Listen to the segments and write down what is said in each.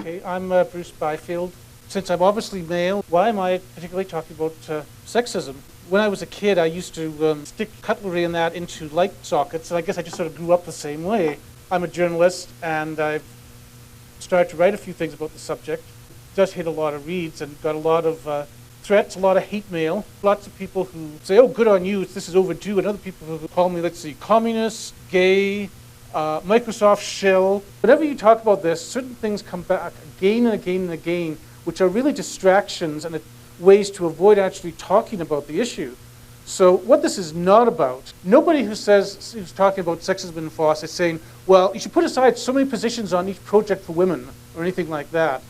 Okay, I'm Bruce Byfield. Since I'm obviously male, why am I particularly talking about sexism? When I was a kid, I used to stick cutlery and that into light sockets, and I guess I just sort of grew up the same way. I'm a journalist, and I've started to write a few things about the subject. It does hit a lot of reads and got a lot of threats, a lot of hate mail. Lots of people who say, oh, good on you, this is overdue, and other people who call me, let's see, communist, gay, Microsoft shill. Whenever you talk about this, certain things come back again and again and again, which are really distractions and ways to avoid actually talking about the issue. So what this is not about, nobody who's talking about sexism in FOSS is saying, well, you should put aside so many positions on each project for women or anything like that.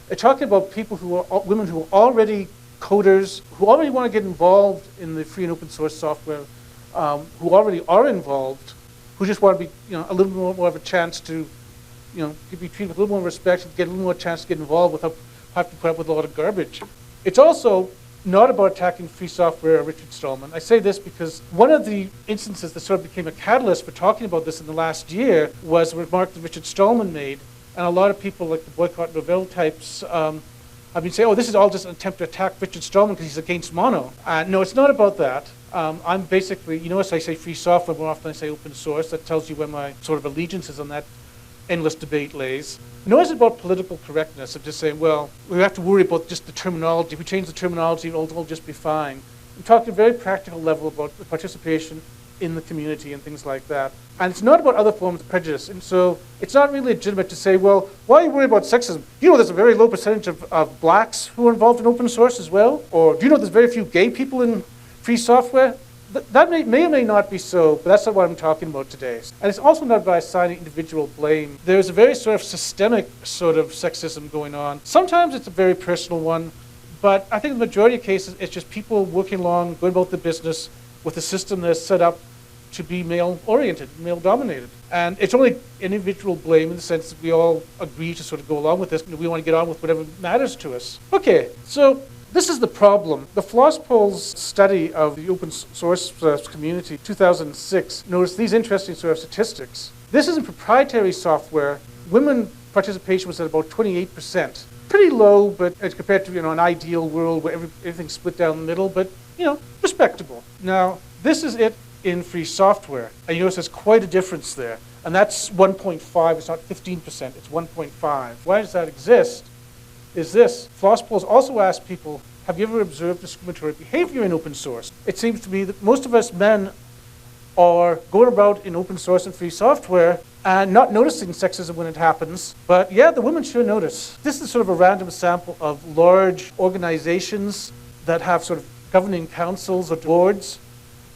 They're talking about people who are women who are already coders, who already want to get involved in the free and open source software, who already are involved, who just want to be, a little more of a chance to, be treated with a little more respect, and get a little more chance to get involved without having to put up with a lot of garbage. It's also not about attacking free software or Richard Stallman. I say this because one of the instances that sort of became a catalyst for talking about this in the last year was a remark that Richard Stallman made, and a lot of people, like the boycott Novell types, have been saying, oh, this is all just an attempt to attack Richard Stallman because he's against mono. No, it's not about that. I'm basically, as I say free software, more often I say open source. That tells you where my sort of allegiances on that endless debate lays. Nor is it about political correctness of just saying, well, we have to worry about just the terminology. If we change the terminology, it'll just be fine. I'm talking at a very practical level about the participation in the community and things like that. And it's not about other forms of prejudice. And so it's not really legitimate to say, well, why are you worried about sexism? Do you know there's a very low percentage of blacks who are involved in open source as well? Or do you know there's very few gay people in free software? That may or may not be so, but that's not what I'm talking about today. And it's also not by assigning individual blame. There's a very sort of systemic sort of sexism going on. Sometimes it's a very personal one, but I think in the majority of cases, it's just people working along, going about the business with a system that's set up to be male-oriented, male-dominated. And it's only individual blame in the sense that we all agree to sort of go along with this, and we want to get on with whatever matters to us. Okay, so this is the problem. The FLOSSPOL's study of the open source community, 2006, noticed these interesting sort of statistics. This is in proprietary software. Women participation was at about 28%. Pretty low, but as compared to an ideal world where everything's split down the middle, but respectable. Now, this is it in free software. And you notice there's quite a difference there. And that's 1.5, it's not 15%, it's 1.5. Why does that exist? Is this. FLOSSPOL's also asked people, have you ever observed discriminatory behavior in open source? It seems to me that most of us men are going about in open source and free software and not noticing sexism when it happens. But yeah, the women sure notice. This is sort of a random sample of large organizations that have sort of governing councils or boards.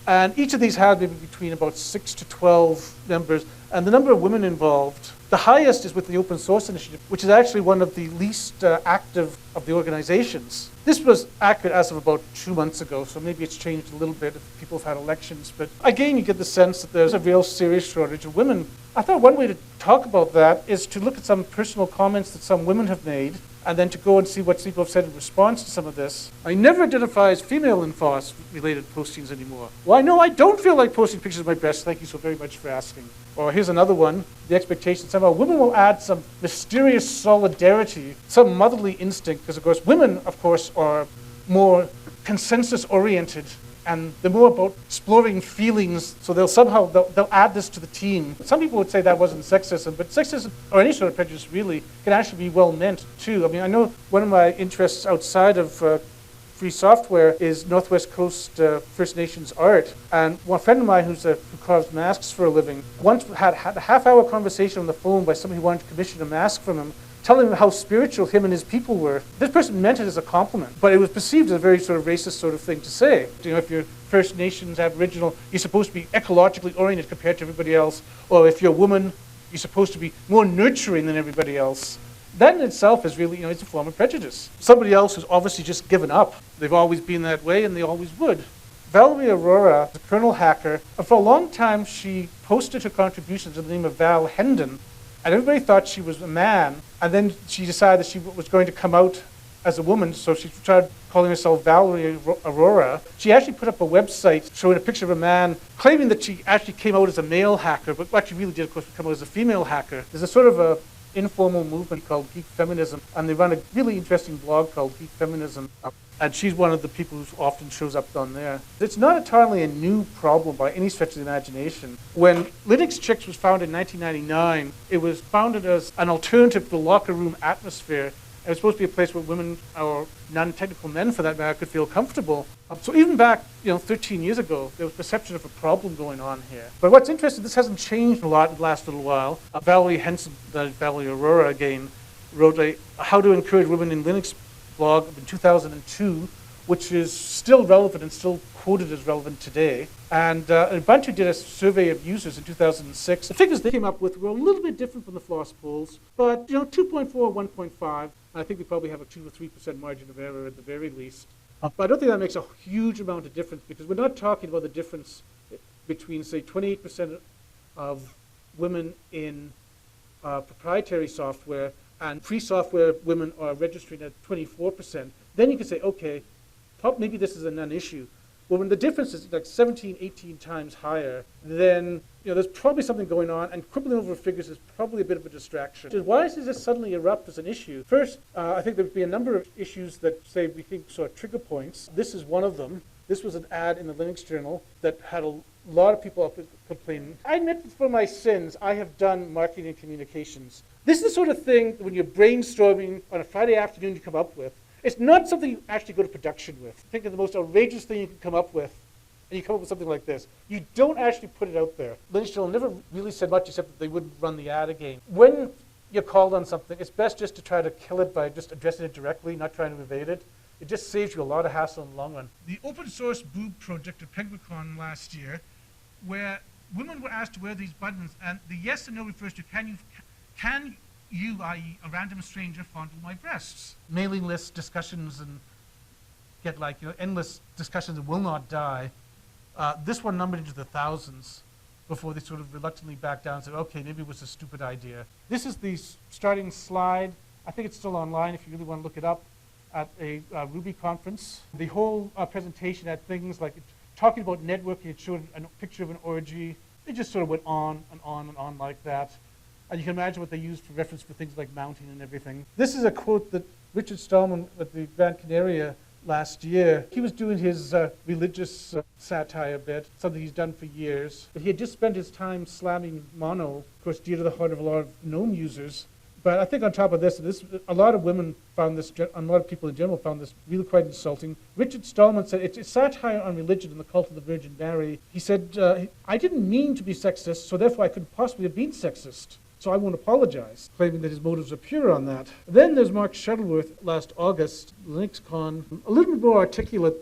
And each of these had maybe between about 6 to 12 members. And the number of women involved, the highest is with the Open Source Initiative, which is actually one of the least active of the organizations. This was accurate as of about 2 months ago, so maybe it's changed a little bit if people have had elections. But again, you get the sense that there's a real serious shortage of women. I thought one way to talk about that is to look at some personal comments that some women have made, and then to go and see what people have said in response to some of this. I never identify as female in FOSS-related postings anymore. Why, no, I don't feel like posting pictures of my breasts. Thank you so very much for asking. Or here's another one. The expectation somehow women will add some mysterious solidarity, some motherly instinct, because of course women, of course, are more consensus-oriented, and they're more about exploring feelings, so they'll add this to the team. Some people would say that wasn't sexism, but sexism, or any sort of prejudice really, can actually be well meant too. I mean, I know one of my interests outside of free software is Northwest Coast First Nations art. And one friend of mine who carves masks for a living once had a half-hour conversation on the phone by somebody who wanted to commission a mask from him, telling him how spiritual him and his people were. This person meant it as a compliment, but it was perceived as a very sort of racist sort of thing to say. If you're First Nations, Aboriginal, you're supposed to be ecologically oriented compared to everybody else, or if you're a woman, you're supposed to be more nurturing than everybody else. That in itself is really, it's a form of prejudice. Somebody else who's obviously just given up. They've always been that way, and they always would. Valerie Aurora, the kernel hacker, for a long time she posted her contributions in the name of Val Hendon, and everybody thought she was a man, and then she decided that she was going to come out as a woman, so she tried calling herself Valerie Aurora. She actually put up a website showing a picture of a man, claiming that she actually came out as a male hacker, but what she really did, of course, come out as a female hacker. There's a sort of a informal movement called Geek Feminism, and they run a really interesting blog called Geek Feminism. And she's one of the people who often shows up on there. It's not entirely a new problem by any stretch of the imagination. When Linux Chicks was founded in 1999, it was founded as an alternative to the locker room atmosphere. It was supposed to be a place where women, or non-technical men for that matter, could feel comfortable. So even back 13 years ago, there was perception of a problem going on here. But what's interesting, this hasn't changed a lot in the last little while. Valerie Henson, Valerie Aurora again, wrote a How to Encourage Women in Linux blog in 2002, which is still relevant and still quoted as relevant today. And Ubuntu did a survey of users in 2006. The figures they came up with were a little bit different from the FLOSS polls, but 2.4, 1.5. I think we probably have a 2 or 3% margin of error at the very least. But I don't think that makes a huge amount of difference, because we're not talking about the difference between, say, 28% of women in proprietary software and free software women are registering at 24%. Then you can say, okay, maybe this is a non-issue. Well, when the difference is like 17, 18 times higher, then there's probably something going on, and quibbling over figures is probably a bit of a distraction. Why does this suddenly erupt as an issue? First, I think there would be a number of issues that, say, we think sort of trigger points. This is one of them. This was an ad in the Linux Journal that had a lot of people up complaining. I admit for my sins, I have done marketing and communications. This is the sort of thing when you're brainstorming on a Friday afternoon you come up with. It's not something you actually go to production with. Think of the most outrageous thing you can come up with, and you come up with something like this. You don't actually put it out there. Linux Journal never really said much except that they wouldn't run the ad again. When you're called on something, it's best just to try to kill it by just addressing it directly, not trying to evade it. It just saves you a lot of hassle in the long run. The open source boob project at PenguinCon last year, where women were asked to wear these buttons, and the yes and no refers to can you, i.e. a random stranger, fondle my breasts? Mailing list discussions and get endless discussions that will not die. This one numbered into the thousands before they sort of reluctantly backed down and said, okay, maybe it was a stupid idea. This is the starting slide. I think it's still online if you really want to look it up at a Ruby conference. The whole presentation had things like talking about networking. It showed a picture of an orgy. It just sort of went on and on and on like that. And you can imagine what they used for reference for things like mounting and everything. This is a quote that Richard Stallman at the Gran Canaria last year. He was doing his religious satire bit, something he's done for years. But he had just spent his time slamming mono, of course, dear to the heart of a lot of GNOME users. But I think on top of this, a lot of women found this, a lot of people in general found this really quite insulting. Richard Stallman said, it's satire on religion and the cult of the Virgin Mary. He said, I didn't mean to be sexist, so therefore I couldn't possibly have been sexist. So I won't apologize, claiming that his motives are pure on that. Then there's Mark Shuttleworth last August, LinuxCon, a little bit more articulate,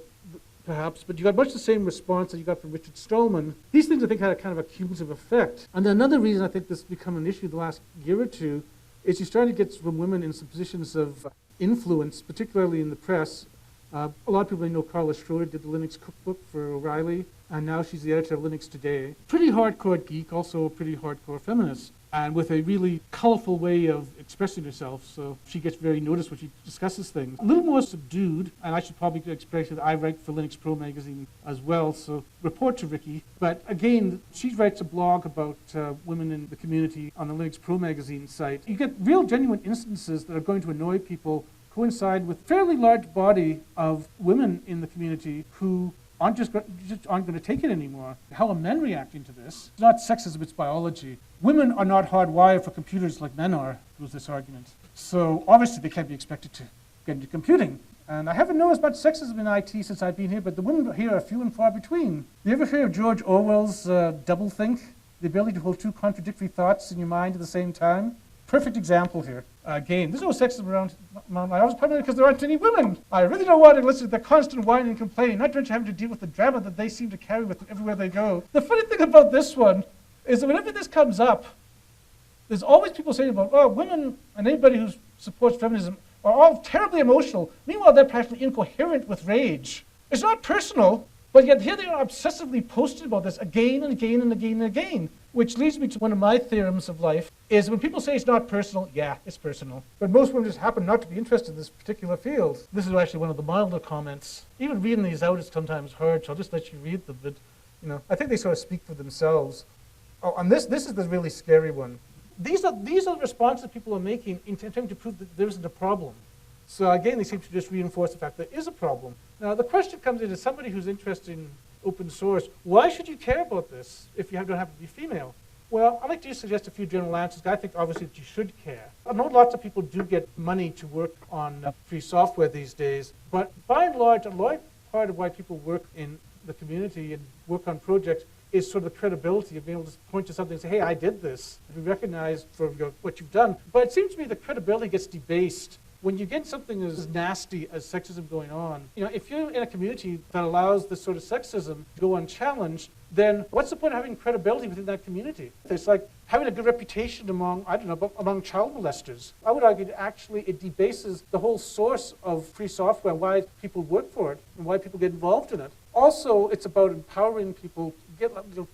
perhaps, but you got much the same response that you got from Richard Stallman. These things, I think, had a kind of a cumulative effect. And another reason I think this has become an issue the last year or two is you're starting to get some women in some positions of influence, particularly in the press. A lot of people may know Carla Schroeder did the Linux cookbook for O'Reilly, and now she's the editor of Linux Today. Pretty hardcore geek, also a pretty hardcore feminist, and with a really colorful way of expressing herself, so she gets very noticed when she discusses things. A little more subdued, and I should probably express that I write for Linux Pro magazine as well, so report to Ricky. But again, she writes a blog about women in the community on the Linux Pro magazine site. You get real genuine instances that are going to annoy people, coincide with a fairly large body of women in the community who aren't going to take it anymore. How are men reacting to this? It's not sexism, it's biology. Women are not hardwired for computers like men are, was this argument. So obviously they can't be expected to get into computing. And I haven't noticed much sexism in IT since I've been here, but the women here are few and far between. You ever hear of George Orwell's doublethink? The ability to hold two contradictory thoughts in your mind at the same time? Perfect example here. Again, there's no sexism around my office, primarily because there aren't any women. I really don't want to listen to the constant whining and complaining, not just having to deal with the drama that they seem to carry with them everywhere they go. The funny thing about this one is that whenever this comes up, there's always people saying about, oh, women and anybody who supports feminism are all terribly emotional. Meanwhile, they're practically incoherent with rage. It's not personal, but yet here they are obsessively posting about this again and again and again and again. Which leads me to one of my theorems of life, is when people say it's not personal, yeah, it's personal. But most women just happen not to be interested in this particular field. This is actually one of the milder comments. Even reading these out is sometimes hard, so I'll just let you read them. But I think they sort of speak for themselves. Oh, and this is the really scary one. These are the responses people are making in attempting to prove that there isn't a problem. So again, they seem to just reinforce the fact that there is a problem. Now the question comes in, as somebody who's interested in open source, why should you care about this if you don't happen to be female? Well, I'd like to just suggest a few general answers. I think obviously that you should care. I know lots of people do get money to work on free software these days, but by and large, a large part of why people work in the community and work on projects is sort of the credibility of being able to point to something and say, hey, I did this, and be recognized for what you've done. But it seems to me the credibility gets debased when you get something as nasty as sexism going on. If you're in a community that allows this sort of sexism to go unchallenged, then what's the point of having credibility within that community? It's like having a good reputation among child molesters. I would argue that actually it debases the whole source of free software and why people work for it and why people get involved in it. Also, it's about empowering people,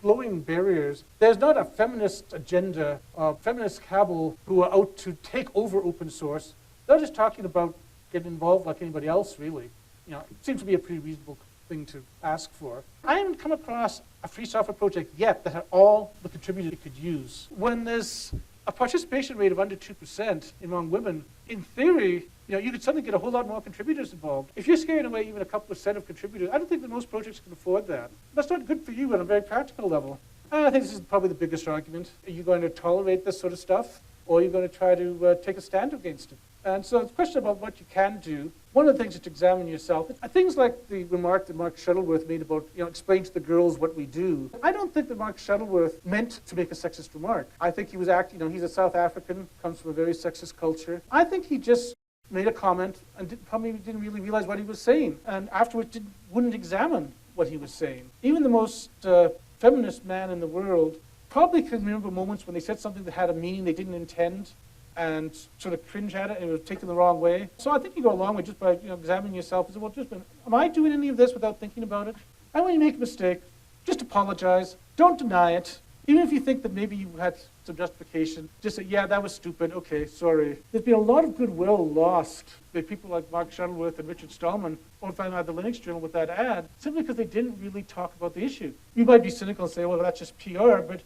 lowering barriers. There's not a feminist agenda, feminist cabal who are out to take over open source. They're just talking about getting involved like anybody else, really. It seems to be a pretty reasonable thing to ask for. I haven't come across a free software project yet that had all the contributors it could use. When there's a participation rate of under 2% among women, in theory, you could suddenly get a whole lot more contributors involved. If you're scaring away even a couple % of contributors, I don't think that most projects can afford that. That's not good for you on a very practical level. And I think this is probably the biggest argument. Are you going to tolerate this sort of stuff, or are you going to try to take a stand against it? And so it's a question about what you can do. One of the things is to examine yourself. Things like the remark that Mark Shuttleworth made about, explain to the girls what we do. I don't think that Mark Shuttleworth meant to make a sexist remark. I think he was acting, he's a South African, comes from a very sexist culture. I think he just made a comment and probably didn't really realize what he was saying. And afterwards wouldn't examine what he was saying. Even the most feminist man in the world probably can remember moments when they said something that had a meaning they didn't intend, and sort of cringe at it, and it was taken the wrong way. So I think you go a long way just by examining yourself and say, well, am I doing any of this without thinking about it? And when you make a mistake, just apologize. Don't deny it. Even if you think that maybe you had some justification, just say, yeah, that was stupid. Okay, sorry. There's been a lot of goodwill lost by people like Mark Shuttleworth and Richard Stallman on finding out the Linux Journal with that ad, simply because they didn't really talk about the issue. You might be cynical and say, well, that's just PR, but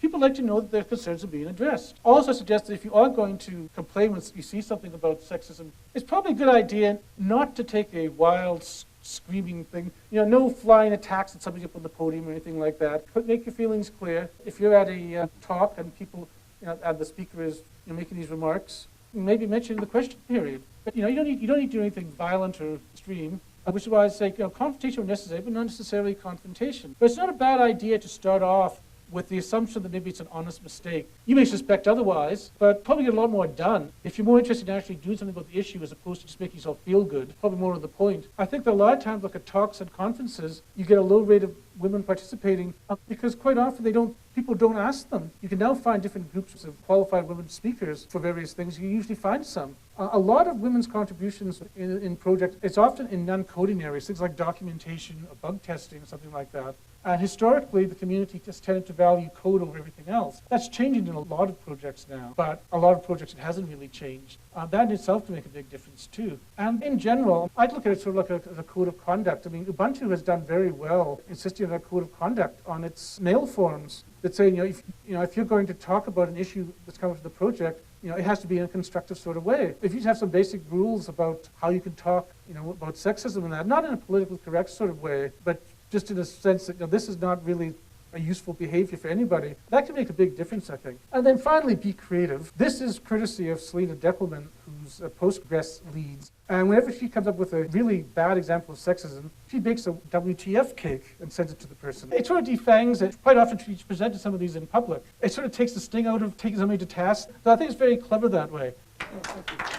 people like to know that their concerns are being addressed. Also suggest that if you are going to complain when you see something about sexism, it's probably a good idea not to take a wild, screaming thing. No flying attacks at somebody up on the podium or anything like that. But make your feelings clear. If you're at a talk and people, and the speaker is making these remarks, maybe mention in the question period. But you don't need to do anything violent or extreme. Which is why I say confrontation when necessary, but not necessarily confrontation. But it's not a bad idea to start off with the assumption that maybe it's an honest mistake. You may suspect otherwise, but probably get a lot more done. If you're more interested in actually doing something about the issue as opposed to just making yourself feel good, probably more of the point. I think that a lot of times, like at talks and conferences, you get a low rate of women participating because quite often people don't ask them. You can now find different groups of qualified women speakers for various things. You usually find some. A lot of women's contributions in projects, it's often in non-coding areas, things like documentation or bug testing or something like that. And historically, the community just tended to value code over everything else. That's changing in a lot of projects now, but a lot of projects it hasn't really changed. That in itself can make a big difference too. And in general, I'd look at it sort of like a code of conduct. I mean, Ubuntu has done very well insisting on a code of conduct on its mail forums that say, if you're going to talk about an issue that's coming to the project, it has to be in a constructive sort of way. If you have some basic rules about how you can talk, about sexism and that, not in a politically correct sort of way, but just in a sense that this is not really a useful behavior for anybody, that can make a big difference, I think. And then finally, be creative. This is courtesy of Selena Deckelman, who's a Postgres leads. And whenever she comes up with a really bad example of sexism, she bakes a WTF cake and sends it to the person. It sort of defangs it. Quite often she's presented some of these in public. It sort of takes the sting out of taking somebody to task. So I think it's very clever that way. Thank you.